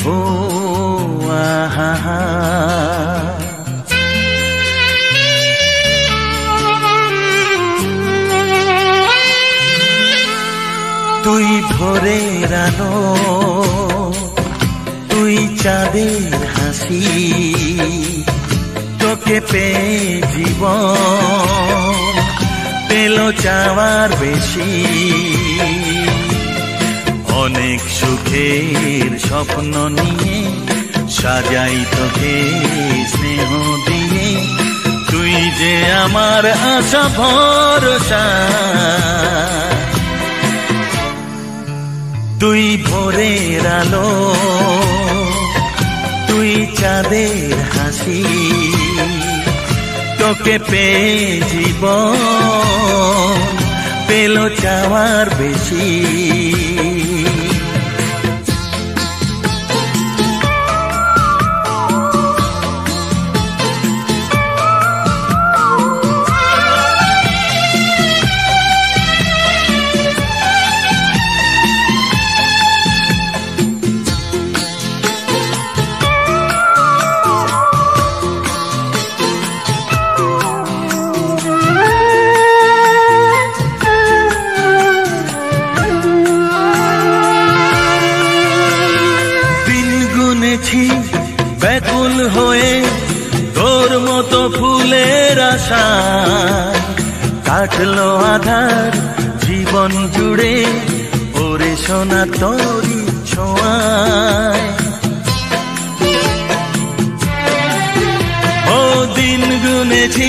ও আহা, তুই ভোরের আলো, তুই চাঁদের হাসি, তোকে পেয়ে জীবন পেল চাওয়ার বেশি। অনেক সুখের স্বপ্ন নিয়ে সাজাই তোকে স্নেহ দিয়ে, তুই যে আমার আশা ভরসা। তুই ভোরের আলো, তুই চাঁদের হাসি, তোকে পেয়ে জীবন পেল চাওয়ার বেশি। ব্যাকুল হয়ে তোর মতো ফুলের আশা, কাটলো আধার জীবন জুড়ে ওরে সোনা তোরি ছোঁয়ায়। ও দিন গুনেছি